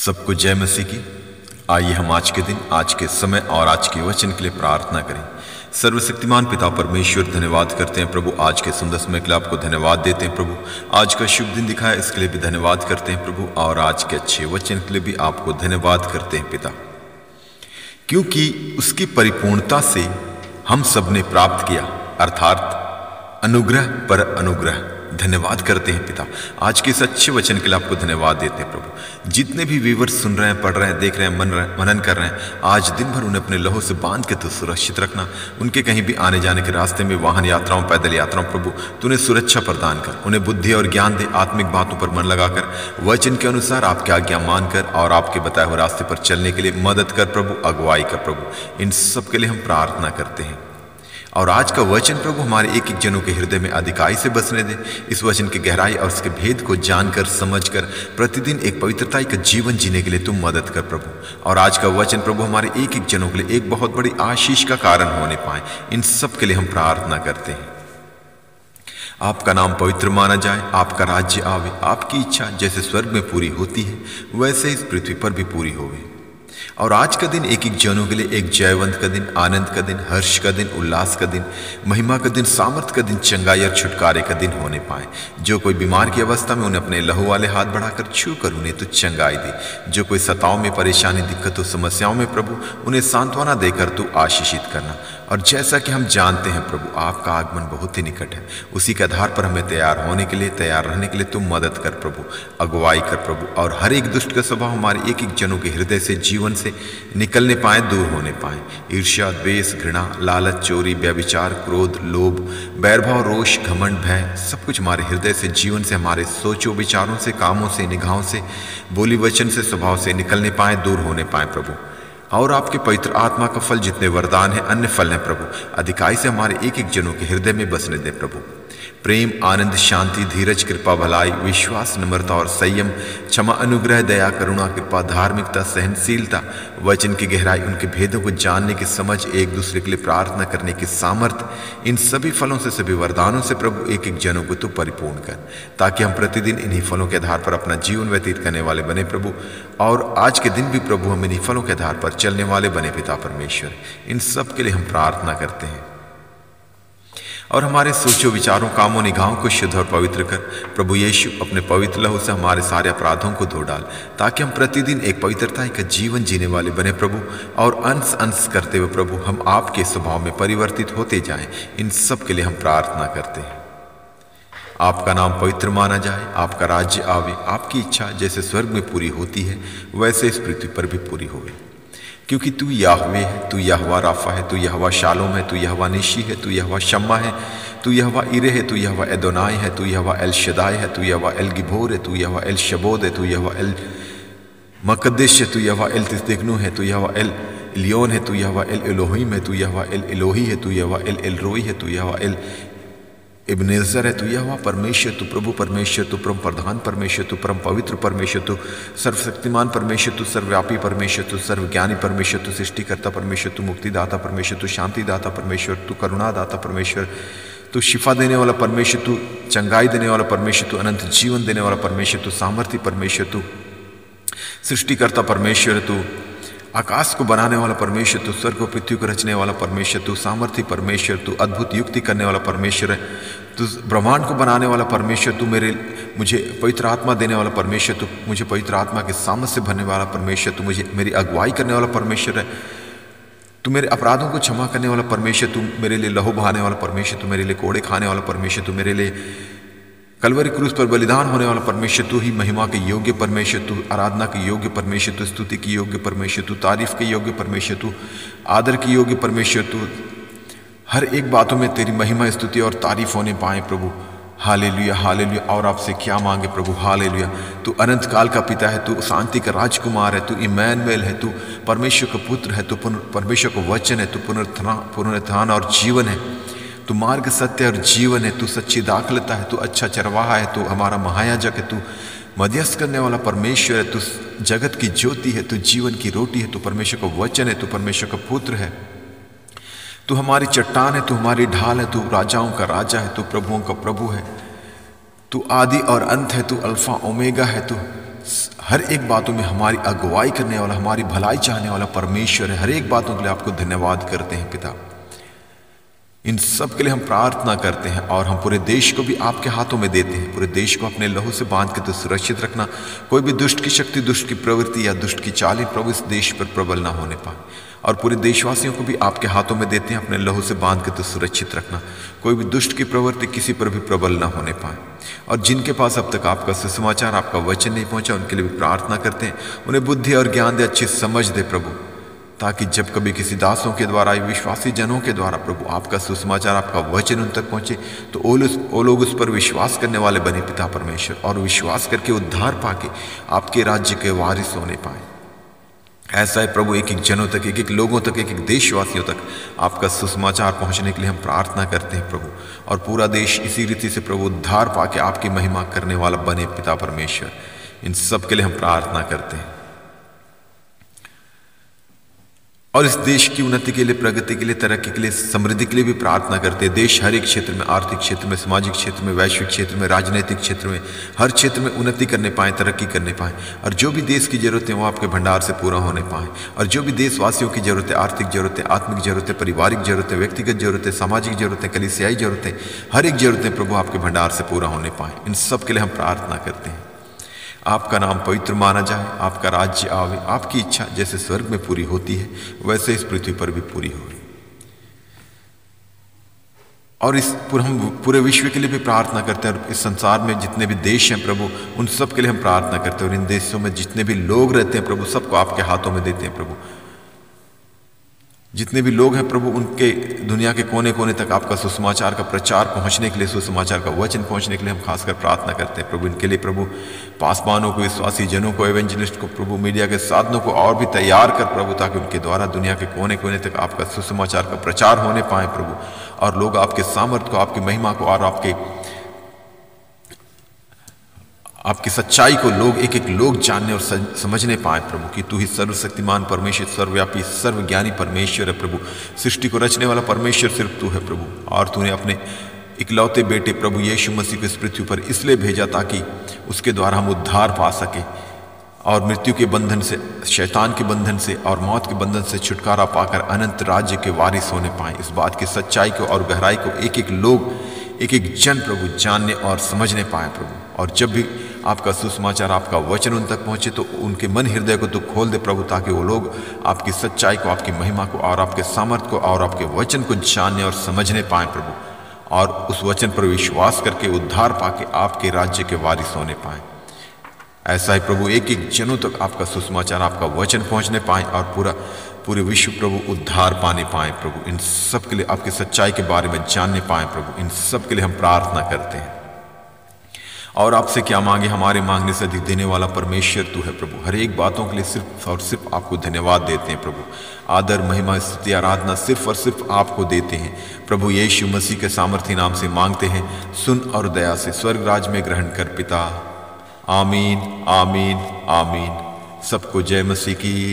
सबको जय मसीह की। आइए हम आज के दिन, आज के समय और आज के वचन के लिए प्रार्थना करें। सर्वशक्तिमान पिता परमेश्वर, धन्यवाद करते हैं प्रभु, आज के सुंदर समय के लिए आपको धन्यवाद देते हैं प्रभु। आज का शुभ दिन दिखाया इसके लिए भी धन्यवाद करते हैं प्रभु, और आज के अच्छे वचन के लिए भी आपको धन्यवाद करते हैं पिता, क्योंकि उसकी परिपूर्णता से हम सब ने प्राप्त किया, अर्थात अनुग्रह पर अनुग्रह। धन्यवाद करते हैं पिता, आज के इस अच्छे वचन के लिए आपको धन्यवाद देते हैं प्रभु। जितने भी व्यूअर्स सुन रहे हैं, पढ़ रहे हैं, देख रहे हैं, मनन कर रहे हैं, आज दिन भर उन्हें अपने लहू से बांध के तो सुरक्षित रखना। उनके कहीं भी आने जाने के रास्ते में, वाहन यात्राओं, पैदल यात्राओं, प्रभु तू उन्हें सुरक्षा प्रदान कर, उन्हें बुद्धि और ज्ञान दे, आत्मिक बातों पर मन लगाकर वचन के अनुसार आपकी आज्ञा मानकर और आपके बताए हुए रास्ते पर चलने के लिए मदद कर प्रभु, अगुवाई कर प्रभु। इन सब के लिए हम प्रार्थना करते हैं। और आज का वचन प्रभु हमारे एक एक जनों के हृदय में अधिकाई से बसने दे। इस वचन की गहराई और उसके भेद को जानकर, समझकर प्रतिदिन एक पवित्रता का जीवन जीने के लिए तुम मदद कर प्रभु। और आज का वचन प्रभु हमारे एक एक जनों के लिए एक बहुत बड़ी आशीष का कारण होने पाए, इन सब के लिए हम प्रार्थना करते हैं। आपका नाम पवित्र माना जाए, आपका राज्य आवे, आपकी इच्छा जैसे स्वर्ग में पूरी होती है वैसे इस पृथ्वी पर भी पूरी होवे। और आज का दिन एक एक जनों के लिए एक जयवंत का दिन, आनंद का दिन, हर्ष का दिन, उल्लास का दिन, महिमा का दिन, सामर्थ का दिन, चंगाई और छुटकारे का दिन होने पाए। जो कोई बीमार की अवस्था में, उन्हें अपने लहू वाले हाथ बढ़ाकर छू कर उन्हें तो चंगाई दे। जो कोई सताव में, परेशानी, दिक्कतों, समस्याओं में प्रभु, उन्हें सांत्वना देकर तू आशीषित करना। और जैसा कि हम जानते हैं प्रभु, आपका आगमन बहुत ही निकट है, उसी के आधार पर हमें तैयार होने के लिए, तैयार रहने के लिए तुम मदद कर प्रभु, अगुवाई कर प्रभु। और हर एक दुष्ट का स्वभाव हमारे एक एक जनों के हृदय से, जीवन से निकलने पाए, दूर होने पाए। ईर्ष्या, द्वेष, घृणा, लालच, चोरी, व्यभिचार, क्रोध, लोभ, बैरभाव, रोष, घमंड, भय, सब कुछ हमारे हृदय से, जीवन से, हमारे सोचों, विचारों से, कामों से, निगाहों से, बोली वचन से, स्वभाव से निकलने पाए, दूर होने पाए प्रभु। और आपके पवित्र आत्मा का फल, जितने वरदान है, अन्य फल हैं प्रभु, अधिकाई से हमारे एक एक जनों के हृदय में बसने दे प्रभु। प्रेम, आनंद, शांति, धीरज, कृपा, भलाई, विश्वास, नम्रता और संयम, क्षमा, अनुग्रह, दया, करुणा, कृपा, धार्मिकता, सहनशीलता, वचन की गहराई, उनके भेदों को जानने की समझ, एक दूसरे के लिए प्रार्थना करने की सामर्थ्य, इन सभी फलों से, सभी वरदानों से प्रभु एक एक जनों को तू परिपूर्ण कर, ताकि हम प्रतिदिन इन्हीं फलों के आधार पर अपना जीवन व्यतीत करने वाले बने प्रभु। और आज के दिन भी प्रभु हम इन्हीं फलों के आधार पर चलने वाले बने पिता परमेश्वर। इन सब के लिए हम प्रार्थना करते हैं। और हमारे सोचों, विचारों, कामों, निगाहों को शुद्ध और पवित्र कर प्रभु यीशु, अपने पवित्र लहू से हमारे सारे अपराधों को धो डाल, ताकि हम प्रतिदिन एक पवित्रता का जीवन जीने वाले बने प्रभु। और अंश अंश करते हुए प्रभु हम आपके स्वभाव में परिवर्तित होते जाएं। इन सब के लिए हम प्रार्थना करते हैं। आपका नाम पवित्र माना जाए, आपका राज्य आवे, आपकी इच्छा जैसे स्वर्ग में पूरी होती है वैसे इस पृथ्वी पर भी पूरी होवे। क्योंकि तू याहवे है, तू यहोवा राफा है, तू यहोवा शालोम है, तू यहोवा निशी है, तू यहोवा शम्मा है, तू यहोवा इरे है, तू यहोवा एदोनाई है, तू यहोवा एल शदाई है, तू यहोवा एल गिबोर है, तू यहोवा एल शबोद है, तू यहोवा एल मकद्देश है, तू यहोवा एल तिस्देखनु है, तू यहोवा एल इलियोन है, तू यहोवा एल एलोहीम है, तू यहोवा एल एलोही है, तू यहोवा एल एलरोई है, तू यहोवा एल इब्नेजर है, तू यहोवा परमेश्वर, तू प्रभु परमेश्वर, तू परम प्रधान परमेश्वर, तू परम पवित्र परमेश्वर, तू सर्वशक्तिमान परमेश्वर, तू सर्वव्यापी परमेश्वर, तू सर्वज्ञानी परमेश्वर, तू सृष्टिकर्ता परमेश्वर, तू मुक्तिदाता परमेश्वर, तू शांतिदाता परमेश्वर, तू करुणादाता परमेश्वर, तू शिफा देने वाला परमेश्वर, तू चंगाई देने वाला परमेश्वर, तू अनंत जीवन देने वाला परमेश्वर, तू सामर्थ्य परमेश्वर, तू सृष्टिकर्ता परमेश्वर, तू आकाश को बनाने वाला परमेश्वर, तू स्वर्ग को पृथ्वी को रचने वाला परमेश्वर, तू सामर्थ्य परमेश्वर, तू अद्भुत युक्ति करने वाला परमेश्वर है, तू ब्रह्मांड को बनाने वाला परमेश्वर, तू मुझे पवित्र आत्मा देने वाला परमेश्वर, तू मुझे पवित्र आत्मा के सामर्थ्य से भरने वाला परमेश्वर, तू मुझे मेरी अगुवाई करने वाला परमेश्वर है, तू मेरे अपराधों को क्षमा करने वाला परमेश्वर, तू मेरे लिए लहू बहाने वाला परमेश्वर, तू मेरे लिए कोड़े खाने वाला परमेश्वर, तू मेरे लिए कलवरी क्रूस पर बलिदान होने वाला परमेश्वर, तू ही महिमा के योग्य परमेश्वर, तू आराधना के योग्य परमेश्वर, तू स्तुति के योग्य परमेश्वर, तू तारीफ के योग्य परमेश्वर, तू आदर के योग्य परमेश्वर, तू हर एक बातों में तेरी महिमा, स्तुति और तारीफ होने पाए प्रभु। Hallelujah, hallelujah. और आपसे क्या मांगे प्रभु, हालेलुया। तू अनंत काल का पिता है, तू शांति का राजकुमार है, तू इमैनुएल है, तू परमेश्वर का पुत्र है, तू परमेश्वर का वचन है, तू पुनरुत्थान और जीवन है, तू मार्ग, सत्य और जीवन है, तू सच्ची दाखलता है, तू अच्छा चरवाहा है, तू हमारा महायाजक है, तू मध्यस्थ करने वाला परमेश्वर है, तू जगत की ज्योति है, तू जीवन की रोटी है, तू परमेश्वर का वचन है, तू परमेश्वर का पुत्र है, तू हमारी चट्टान है, तू हमारी ढाल है, तू राजाओं का राजा है, तू प्रभुओं का प्रभु है, तू आदि और अंत है, तू अल्फा ओमेगा है, तू हर एक बातों में हमारी अगुवाई करने वाला, हमारी भलाई चाहने वाला परमेश्वर है। हर एक बातों के लिए आपको धन्यवाद करते हैं पिता। इन सब के लिए हम प्रार्थना करते हैं और हम पूरे देश को भी आपके हाथों में देते हैं। पूरे देश को अपने लहू से बांध के तो सुरक्षित रखना। कोई भी दुष्ट की शक्ति, दुष्ट की प्रवृत्ति या दुष्ट की चालें प्रभु इस देश पर प्रबल ना होने पाए। और पूरे देशवासियों को भी आपके हाथों में देते हैं, अपने लहू से बांध के तो सुरक्षित रखना। कोई भी दुष्ट की प्रवृत्ति किसी पर भी प्रबल ना होने पाए। और जिनके पास अब तक आपका सुसमाचार, आपका वचन नहीं पहुंचा, उनके लिए भी प्रार्थना करते हैं, उन्हें बुद्धि और ज्ञान दे, अच्छी समझ दे प्रभु, ताकि जब कभी किसी दासों के द्वारा, विश्वासी जनों के द्वारा प्रभु आपका सुसमाचार, आपका वचन उन तक पहुंचे तो वो लोग उस पर विश्वास करने वाले बने पिता परमेश्वर, और विश्वास करके उद्धार पाके आपके राज्य के वारिस होने पाए। ऐसा है प्रभु, एक एक जनों तक, एक एक लोगों तक, एक एक देशवासियों तक आपका सुसमाचार पहुंचने के लिए हम प्रार्थना करते हैं प्रभु। और पूरा देश इसी रीति से प्रभु उद्धार पाके आपकी महिमा करने वाला बने पिता परमेश्वर। इन सब के लिए हम प्रार्थना करते हैं और इस देश की उन्नति के लिए, प्रगति के लिए, तरक्की के लिए, समृद्धि के लिए भी प्रार्थना करते हैं। देश हर एक क्षेत्र में, आर्थिक क्षेत्र में, सामाजिक क्षेत्र में, वैश्विक क्षेत्र में, राजनीतिक क्षेत्र में, हर क्षेत्र में उन्नति करने पाए, तरक्की करने पाए। और जो भी देश की जरूरतें वो आपके भंडार से पूरा होने पाए। और जो भी देशवासियों की जरूरतें, आर्थिक जरूरतें, आत्मिक जरूरतें, पारिवारिक जरूरतें, व्यक्तिगत जरूरतें, सामाजिक जरूरतें, कलीसियाई जरूरतें, हर एक जरूरतें प्रभु आपके भंडार से पूरा होने पाए। इन सब के लिए हम प्रार्थना करते हैं। आपका नाम पवित्र माना जाए, आपका राज्य आवे, आपकी इच्छा जैसे स्वर्ग में पूरी होती है वैसे इस पृथ्वी पर भी पूरी हो। और हम पूरे विश्व के लिए भी प्रार्थना करते हैं। और इस संसार में जितने भी देश हैं प्रभु, उन सब के लिए हम प्रार्थना करते हैं। और इन देशों में जितने भी लोग रहते हैं प्रभु, सबको आपके हाथों में देते हैं प्रभु। जितने भी लोग हैं प्रभु, उनके दुनिया के कोने कोने तक आपका सुसमाचार का प्रचार पहुंचने के लिए, सुसमाचार का वचन पहुंचने के लिए हम खासकर प्रार्थना करते हैं प्रभु। इनके लिए प्रभु पासवानों को, विश्वासी जनों को, एवेंजलिस्ट को प्रभु, मीडिया के साधनों को और भी तैयार कर प्रभु, ताकि उनके द्वारा दुनिया के कोने कोने तक आपका सुसमाचार का प्रचार होने पाए प्रभु। और लोग आपके सामर्थ्य को, आपकी महिमा को और आपकी सच्चाई को लोग, एक एक लोग जानने और समझने पाए प्रभु कि तू ही सर्वशक्तिमान परमेश्वर, सर्वव्यापी, सर्वज्ञानी परमेश्वर है प्रभु। सृष्टि को रचने वाला परमेश्वर सिर्फ तू है प्रभु। और तूने अपने इकलौते बेटे प्रभु यीशु मसीह को इस पृथ्वी पर इसलिए भेजा ताकि उसके द्वारा हम उद्धार पा सके और मृत्यु के बंधन से, शैतान के बंधन से और मौत के बंधन से छुटकारा पाकर अनंत राज्य के वारिस होने पाए। इस बात की सच्चाई को और गहराई को एक एक लोग, एक एक जन प्रभु जानने और समझने पाए प्रभु। और जब भी आपका सुसमाचार, आपका वचन उन तक पहुंचे तो उनके मन हृदय को तो खोल दे प्रभु, ताकि वो लोग आपकी सच्चाई को, आपकी महिमा को और आपके सामर्थ्य को और आपके वचन को जानने और समझने पाए प्रभु। और उस वचन पर विश्वास करके उद्धार पाके आपके राज्य के वारिस होने पाए। ऐसा ही प्रभु एक एक जनों तक आपका सुसमाचार, आपका वचन पहुंचने पाए और पूरे विश्व प्रभु उद्धार पाने पाए प्रभु। इन सब के लिए, आपकी सच्चाई के बारे में जानने पाए प्रभु, इन सब के लिए हम प्रार्थना करते हैं। और आपसे क्या मांगे, हमारे मांगने से अधिक देने वाला परमेश्वर तू है प्रभु। हर एक बातों के लिए सिर्फ और सिर्फ आपको धन्यवाद देते हैं प्रभु। आदर, महिमा, स्तुति, आराधना सिर्फ और सिर्फ आपको देते हैं प्रभु। यीशु मसीह के सामर्थी नाम से मांगते हैं, सुन और दया से स्वर्ग राज में ग्रहण कर पिता। आमीन, आमीन, आमीन। सबको जय मसीह की।